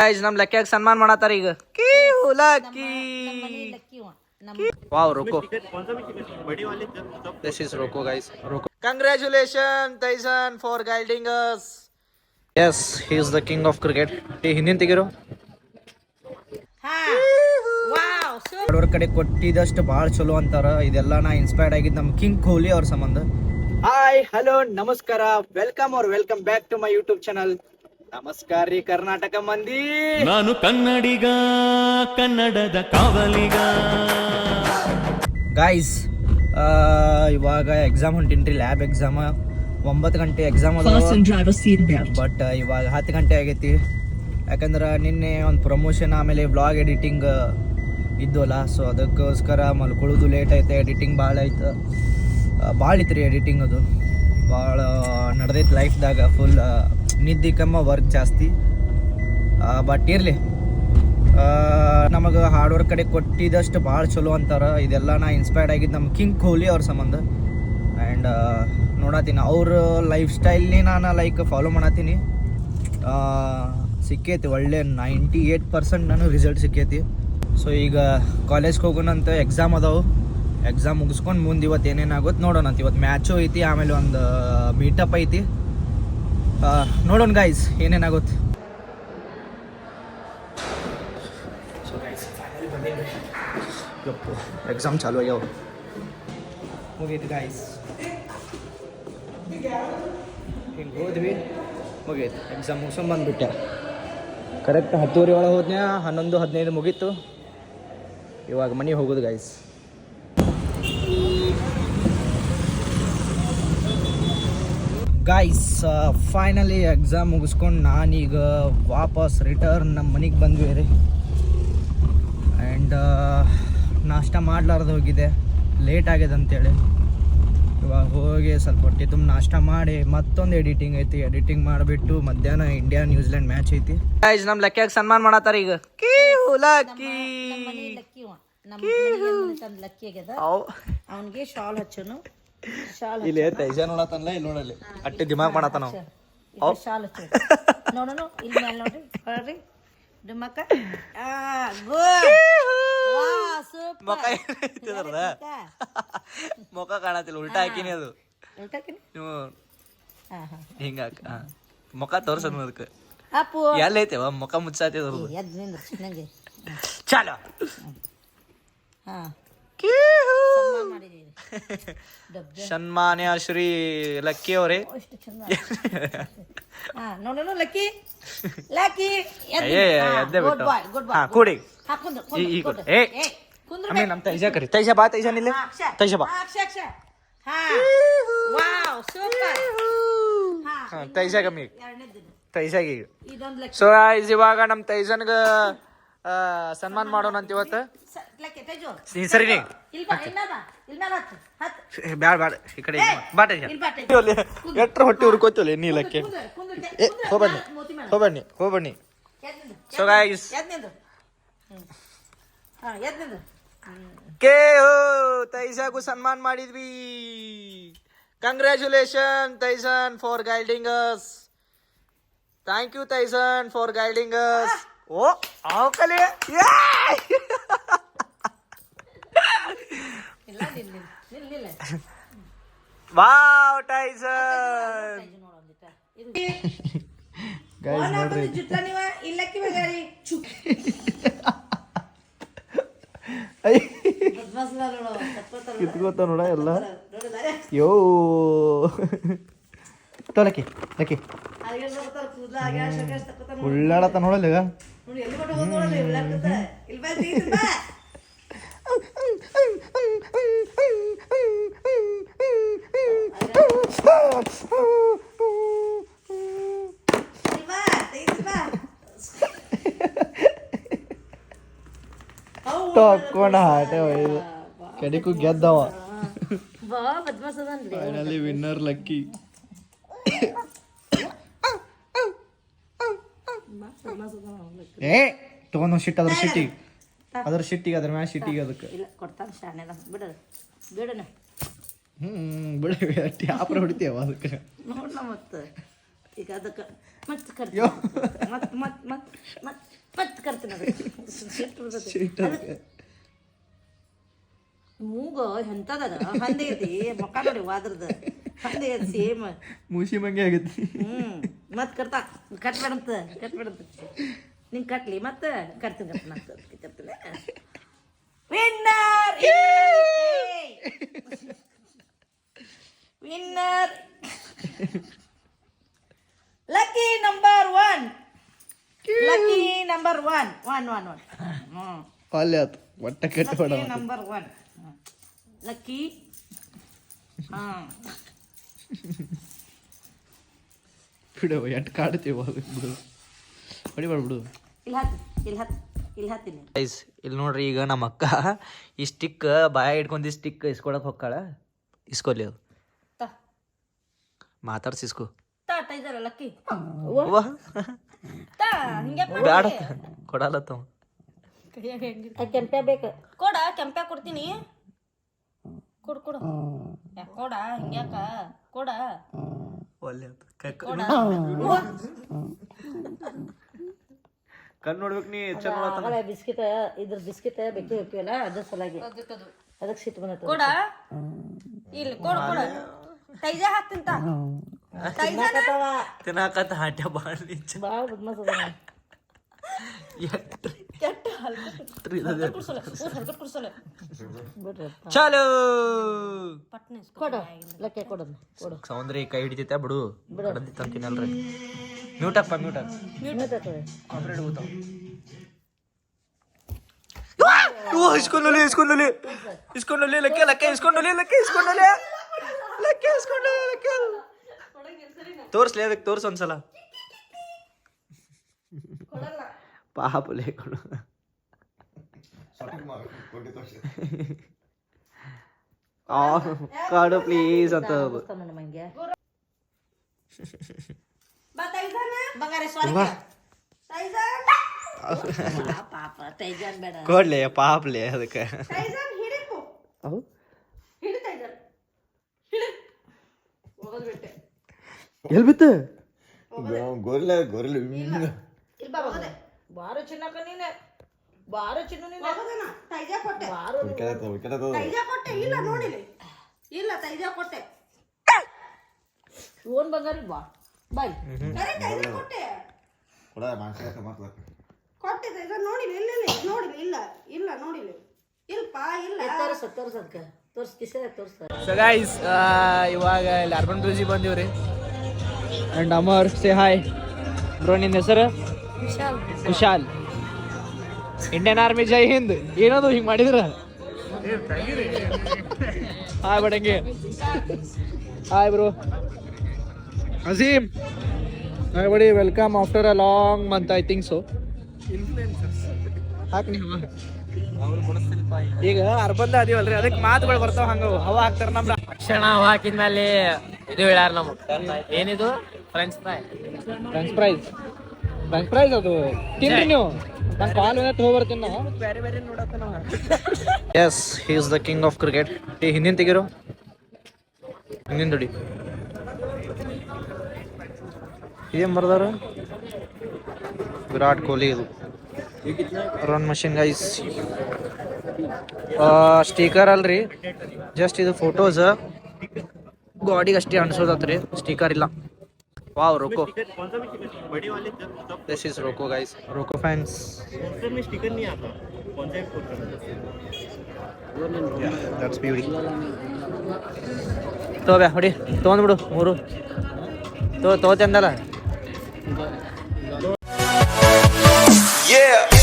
Guys ನಮ್ ಲಕ್ಕಿಯಾಗ ಸನ್ಮಾನ ಮಾಡತ್ತಾರ ಈಗ lucky wow Rocco this is Rocco guys Rocco congratulation Tyson for guiding us yes he is the king of cricket ಹಿಂದಿನ ತೆಗಿರೋ ಅವ್ರ ಕಡೆ ಕೊಟ್ಟಿದಷ್ಟು ಭಾಳ ಚಲೋ ಅಂತಾರ ಇದೆಲ್ಲ ನಾ ಇನ್ಸ್ಪೈರ್ಡ್ ಆಗಿದ್ದು ನಮ್ಮ ಕಿಂಗ್ ಕೊಹ್ಲಿ ಅವ್ರ ಸಂಬಂಧ ಹಾಯ್ ಹಲೋ ನಮಸ್ಕಾರ welcome back to my YouTube channel ನಮಸ್ಕಾರ ರೀ ಕರ್ನಾಟಕ ಮಂದಿ ನಾನು ಕನ್ನಡಿಗ ಕನ್ನಡದ ಕಾವಲಿಗ ಗಾಯ್ಸ್ ಇವಾಗ ಎಕ್ಸಾಮ್ ಹೊಂಟಿನ್ರಿ ಲ್ಯಾಬ್ ಎಕ್ಸಾಮ್ 9 ಗಂಟೆ ಎಕ್ಸಾಮ್ ಅದ ಬಟ್ ಇವಾಗ 10 ಗಂಟೆ ಆಗೈತಿ ಯಾಕಂದ್ರೆ ನಿನ್ನೆ ಒಂದು ಪ್ರಮೋಷನ್ ಆಮೇಲೆ ವ್ಲಾಗ್ ಎಡಿಟಿಂಗ್ ಇದ್ವಲ್ಲ ಸೊ ಅದಕ್ಕೋಸ್ಕರ ಮಲ್ಕೊಳ್ಳೋದು ಲೇಟ್ ಐತೆ ಎಡಿಟಿಂಗ್ ಭಾಳ ಐತೆ ಭಾಳ ಇತ್ತು ರೀ ಎಡಿಟಿಂಗ್ ಅದು ಭಾಳ ನಡೆದೈತೆ ಲೈಫ್ದಾಗ ಫುಲ್ ನಿದ್ದೆ ಕಮ್ಮ ವರ್ಕ್ ಜಾಸ್ತಿ ಬಟ್ ಇರಲಿ ನಮಗೆ ಹಾರ್ಡ್ ವರ್ಕ್ ಕಡೆ ಕೊಟ್ಟಿದಷ್ಟು ಭಾಳ ಚಲೋ ಅಂತಾರೆ ಇದೆಲ್ಲ ನಾ ಇನ್ಸ್ಪೈರ್ಡ್ ಆಗಿದ್ದು ನಮ್ಮ ಕಿಂಗ್ ಕೊಹ್ಲಿ ಅವ್ರ ಸಂಬಂಧ ಆ್ಯಂಡ್ ನೋಡತ್ತೀನಿ ಅವ್ರ ಲೈಫ್ ಸ್ಟೈಲ್ನೇ ನಾನು ಲೈಕ್ ಫಾಲೋ ಮಾಡತ್ತೀನಿ ಸಿಕ್ಕೈತಿ ಒಳ್ಳೆ 98% ನಾನು ರಿಸಲ್ಟ್ ಸಿಕ್ಕೈತಿ ಸೊ ಈಗ ಕಾಲೇಜ್ಗೆ ಹೋಗೋಣಂತ ಎಕ್ಸಾಮ್ ಅದಾವು ಎಕ್ಸಾಮ್ ಮುಗಿಸ್ಕೊಂಡು ಮುಂದೆ ಇವತ್ತು ಏನೇನಾಗುತ್ತೆ ನೋಡೋಣ ಅಂತ ಇವತ್ತು ಮ್ಯಾಚು ಐತಿ ಆಮೇಲೆ ಒಂದು ಮೀಟಪ್ ಐತಿ ನೋಡೋಣ ಗೈಸ್ ಏನೇನಾಗುತ್ತೆ ಸೊ ಗೈಸ್ ಫೈನಲಿ ಬಂದಿನಿ ಯಪ್ಪು ಎಕ್ಸಾಮ್ ಚಾಲು ಆಗ್ಯಾವ ಮುಗೀತು ಗೈಸ್ ಹಿಂಗೆ ಹೋದ್ವಿ ಮುಗೀತು ಎಕ್ಸಾಮ್ ಮುಗಿಸ್ಕೊಂಡು ಬಂದುಬಿಟ್ಟೆ ಕರೆಕ್ಟ್ 10:30 ಒಳಗೆ ಹೋದ್ನ್ಯಾ 11:15 ಮುಗೀತು ಇವಾಗ ಮನೆಗೆ ಹೋಗೋದು ಗೈಸ್ ಗೈಸ್ ಫೈನಲಿ ಎಕ್ಸಾಮ್ ಮುಗಿಸ್ಕೊಂಡು ನಾನೀಗ ವಾಪಸ್ ರಿಟರ್ನ್ ನಮ್ಮ ಮನೆಗೆ ಬಂದ್ವಿ ರೀ ಆ್ಯಂಡ್ ನಾಷ್ಟ ಮಾಡಲಾರ್ದು ಹೋಗಿದೆ ಲೇಟ್ ಆಗಿದೆ ಅಂತೇಳಿ ಇವಾಗ ಹೋಗಿ ಸ್ವಲ್ಪ ಹೊಟ್ಟೆ ತುಂಬ ನಾಷ್ಟ ಮಾಡಿ ಮತ್ತೊಂದು ಎಡಿಟಿಂಗ್ ಐತಿ ಎಡಿಟಿಂಗ್ ಮಾಡಿಬಿಟ್ಟು ಮಧ್ಯಾಹ್ನ ಇಂಡಿಯಾ ನ್ಯೂಜಿಲೆಂಡ್ ಮ್ಯಾಚ್ ಐತಿ ಗೈಸ್ ನಮ್ಮ ಲಕ್ಕಿಯಾಗ ಸನ್ಮಾನ ಮಾಡತ್ತಾರ ಈಗ ಲಕ್ಕಿ ಅವನಿಗೆ ಶಾಲ್ ಹಚ್ಚನು ಇಲ್ಲಿ ತೈಜ ನೋಡತ್ತಲ್ಲ ಇಲ್ಲಿ ನೋಡಲ್ಲಿ ಅಟ್ಟೆ ದಿಮಾಗ್ ಮಾಡತ್ತ ನಾವು ಶಾಲ್ ಹಚ್ಚು ನೋಡೋಣ ಇಲ್ಲಿ ಮೇಲೆ ನೋಡ್ರಿ ಹೊಳ್ರಿ ಡುಮ್ಮಕ್ಕ ಗುಡ್ ಮುಖ ಕಾಣತಿಲ್ಲ ಉಲ್ಟಾ ಹಾಕಿನಿ ಅದು ನೀವು ಹಿಂಗ ಮುಖ ತೋರ್ಸದ್ ಅದಕ್ಕೆ ಎಲ್ಲ ಐತೆವ ಮುಖ ಮುಚ್ಚಾತಿ ನಂಗೆ ಚಾಲೋ ಸನ್ಮಾನ್ಯ ಶ್ರೀ ಲಕ್ಕಿ ಅವರೇ ನೋಡೋಣ ಲಕ್ಕಿ ಲಕ್ಕಿ ಎದ್ದೆ ಬಿಟ್ಟು ಕೂಡಿ ನಮ್ ತೈಜ ಕರಿ ತೈಜ ಬಾ ತೈಜ ನಿಲ್ಲ ತೈಜ ಬಾ ತೈಜ ಕಮ್ಮಿ ತೈಜಾಗಿ ಸೊ ಇವಾಗ ನಮ್ ತೈಜನ್ಗ ಸನ್ಮಾನ ಮಾಡೋಣ ಅಂತ ಇವತ್ತು ಸರಿನಿ ಬ್ಯಾಡ ಬ್ಯಾಡ ಈ ಕಡೆ ಬಾಟ ಎಟ್ರ ಹೊಟ್ಟೆ ಹುರ್ಕೋತೀವಲ್ಲ ನೀಲಕ್ಕೆ ಹೋಗ್ಬನ್ನಿ ಸೊ ಗೈಸ್ ಕೆ ತೈಜಾಗೂ ಸನ್ಮಾನ ಮಾಡಿದ್ವಿ congratulation Tyson for guiding us thank you Tyson for guiding us ಓ ಅವಕಲೆ ವಾವ್ ಟೈಸನ್ ಗೈಸ್ ನೋಡ್ರಿ ಕಿತ್ಕೋತ ನೋಡ ಎಲ್ಲ ಯೋ ಲಕ್ಕಿ ಲಕ್ಕಿ ಉಳ್ಳಾಡತ್ತ ನೋಡಲ್ಲ ಈಗ ತಕ್ಕೊಂಡ ಹಾಟೆ ಒಯ್ದು ಕಡೆಗೂ ಗೆದ್ದವ ಫೈನಲಿ ವಿನ್ನರ್ ಲಕ್ಕಿ ಏ ತಗೊಂಡ್ ಶಿಟ್ ಅದ್ರ ಶಿಟ್ಟಿಗೆ ಅದ್ರ ಮ್ಯಾಲ ಶಿಟ್ಟಿಗೆ ಅದಕ್ಕೆ ಬಿಡ ಆಪ್ರ ಹೊಡಿತೀವ ಅದಕ್ಕೆ ನೋಡ್ಲ ಮತ್ತೆ ಈಗ ಅದಕ್ಕೆ ಮತ್ತೆ ಮತ್ತೆ ಕರ್ತೀನಿ ಅದು ಮೂಗ ಎಂತದ ಹಂದಿ ಐತಿ ಮೊಕ್ಕ ನೋಡಿ ವಾದ್ರದ ಹಂದಿ ಐತಿ ಸೇಮ್ ಮೂಸಿ ಮಂಗೆ ಆಗೈತಿ. ಮತ್ತೆ ಕಟ್ಬೇಡಂತ ನಿಂಗೆ ಕಟ್ಲಿ ಮತ್ತೆ ಕರ್ತೀನಿ winner winner lucky number 1 lucky number 1 ಅಲ್ಲೇ ಆತು ಒಟ್ಟ ಕಟ್ಟಬೇಡ. ನಂಬರ್ 1 ಲಕ್ಕಿ ಬಿಡು ಎಟ್ ಕಾಡ್ತೀವ ಬಿಡು ಹೊಡಿಬೇಡ ಬಿಡು. ಇಲ್ಲಿ ಹತ್ತೀನಿ ಗೈಸ್ ಇಲ್ಲಿ ನೋಡ್ರಿ, ಈಗ ನಮ್ಮ ಅಕ್ಕ ಈ ಸ್ಟಿಕ್ ಬಾಯ ಇಟ್ಕೊಂಡು ಸ್ಟಿಕ್ ಇಸ್ಕೊಳಕ್ ಹೋಗ್ತಾಳ. ಇಸ್ಕೊಲಿ ಅದು ಮಾತಾಡ್ಸಿಸ್ಕೊ. ಲಕ್ಕಿ ಬ್ಯಾಡ ಕೊಡಲತ್ತ ಕೆಂಪ್ಯ ಬೇಕು ಕೊಡ ಕೆಂಪ್ಯ ಕೊಡ್ತೀನಿ ಕೊಡು ಕೊಡ ಹಿಂಗ್ಯಾಕ ಕೊಡ ಕಣ್ ನೋಡ್ಬೇಕು ನೀ ಬಿಸ್ಕಿಟ್ ಇದ್ರ ಬಿಸ್ಕಿಟ್ ಬೇಕೇ ಹೋಗ್ತೀವಲ್ಲ ಅದ್ರ ಸಲಾಗಿ ಅದಕ್ಕೆ ಸಿಟ್ಟು ಬಂದ ಕೊಡ ಇಲ್ಲಿ ಕೊಡ ತೈಜ ಹಾಕ್ತಿಂತ ತಿನ್ನಾಕತ್ತ ಹಾಟ್ಯ ಭಾಳ ಭಾಳ ಬದ್ಮಾಸ್ ಚಾಲು ಲಕ್ಕೆ ಕೊಡೋದು ಸೌಂದ್ರಿ ಕೈ ಹಿಡಿತೈತೆ ಬಿಡು ಅಂತೀನಲ್ರಿ. ಮ್ಯೂಟ್ ಹಾಕ್ಪ ಮ್ಯೂಟ್ ಇಸ್ಕೊಂಡಲ್ಲಿ ಲಕ್ಕೆ ಲಕ್ಕೆ ತೋರ್ಸ್ಲಿ ಅದಕ್ಕೆ ತೋರ್ಸು ಒಂದ್ಸಲ. ಪಾಪ ಲೇಕೊಡು ಕಾಡು ಪ್ಲೀಸ್ ಅಂತ ಕೊಡ್ಲಿ ಪಾಪ್ಲೆ ಅದಕ್ಕೆ ಎಲ್ ಬಿತ್ತ ಬಾರೋ ಚಿನ್ನಕ ನೀನೆ ಬಾರೋ ಚಿನ್ನ ನೀನೆ ತೈಜ ಕೊಟ್ಟೆ ಇಲ್ಲ ನೋಡಿಲಿ ಇಲ್ಲ ತೈಜ ಕೊಟ್ಟೆ ಓನ್ ಬಂಗಾರಿ ಬಾ ಬಾಯ್ ತೈಜ ಕೊಟ್ಟೆ ಕೊಟ್ಟೆ ತೈಜ ನೋಡಿಲಿ ಇಲ್ಲ ನೋಡಿಲಿ ಇಲ್ಪ ಇಲ್ಲ ತೋರ್ಸ ಅದಕ್ಕೆ ತೋರ್ಸ್ ಕಿಸೆ ತೋರ್ಸ. ಸೊ ಗೈಸ್ ಇವಾಗ ಇಲ್ಲಿ ಅರ್ಬನ್ ಬ್ರಿಡ್ಜಿ ಬಂದೀವ್ರಿ. And Amar say hi bro. ನಿನ್ನ ಹೆಸರು? ಕುಶಾಲ್. ಇಂಡಿಯನ್ ಆರ್ಮಿ ಜೈ ಹಿಂದ್. ಏನದು ಹಿಂಗೆ ಮಾಡಿದ್ರ? ಹಾಯ್ ಬಡಂಗಿ. Hi bro. Azeem hi buddy. Welcome after a long month I think so. ಹಾಕಿ ನೀವು ಈಗ ಅರ್ಬಂದ ಅದೀವಲ್ರಿ, ಅದಕ್ಕೆ ಮಾತುಗಳು ಬರ್ತಾವ ಹಂಗ ಹವಾ ಹಾಕ್ತಾರ. ನಮ್ದು ಕ್ಷಣ ಹಾಕಿದ್ಮೇಲೆ ಇದು ಹೇಳ್ಯಾರ ನಮಗೆ ಏನಿದು ಫ್ರೆಂಚ್ ಪ್ರೈಸ್ ಅದು ತಿನ್ರಿ ನೀವು. ನಾನು ಕಾಲ್ ಹೋಗ್ಬರ್ತೀನಿ ನಾವು. Yes he is the king of cricket. ಈ ಹಿಂದಿನ ತೆಗಿರೋ ಹಿಂದಿನ ದುಡಿ ಏನ್ ಬರ್ದಾರ? ವಿರಾಟ್ ಕೊಹ್ಲಿ. ಇದು ರನ್ ಮಷಿನ್ ಗೈಸ್. ಸ್ಟಿಕರ್ ಅಲ್ರಿ, ಜಸ್ಟ್ ಇದು ಫೋಟೋಸ್ ಗಾಡಿಗೆ ಅಷ್ಟೇ ಅನ್ಸೋದತ್ರಿ, ಸ್ಟಿಕರ್ ಇಲ್ಲ. ವಾವ್ ರೋಕೋ. दिस इज रोको गाइस. रोको फैंस. पोस्टर में स्टिकर नहीं आता. कौन सा पोस्टर? Yeah, that's beauty. तो बे ಹೊಡಿ ತಗೊಂಡ್ಬಿಡು ಮೂರು ತೋತಂದಲ್ಲ. Yeah.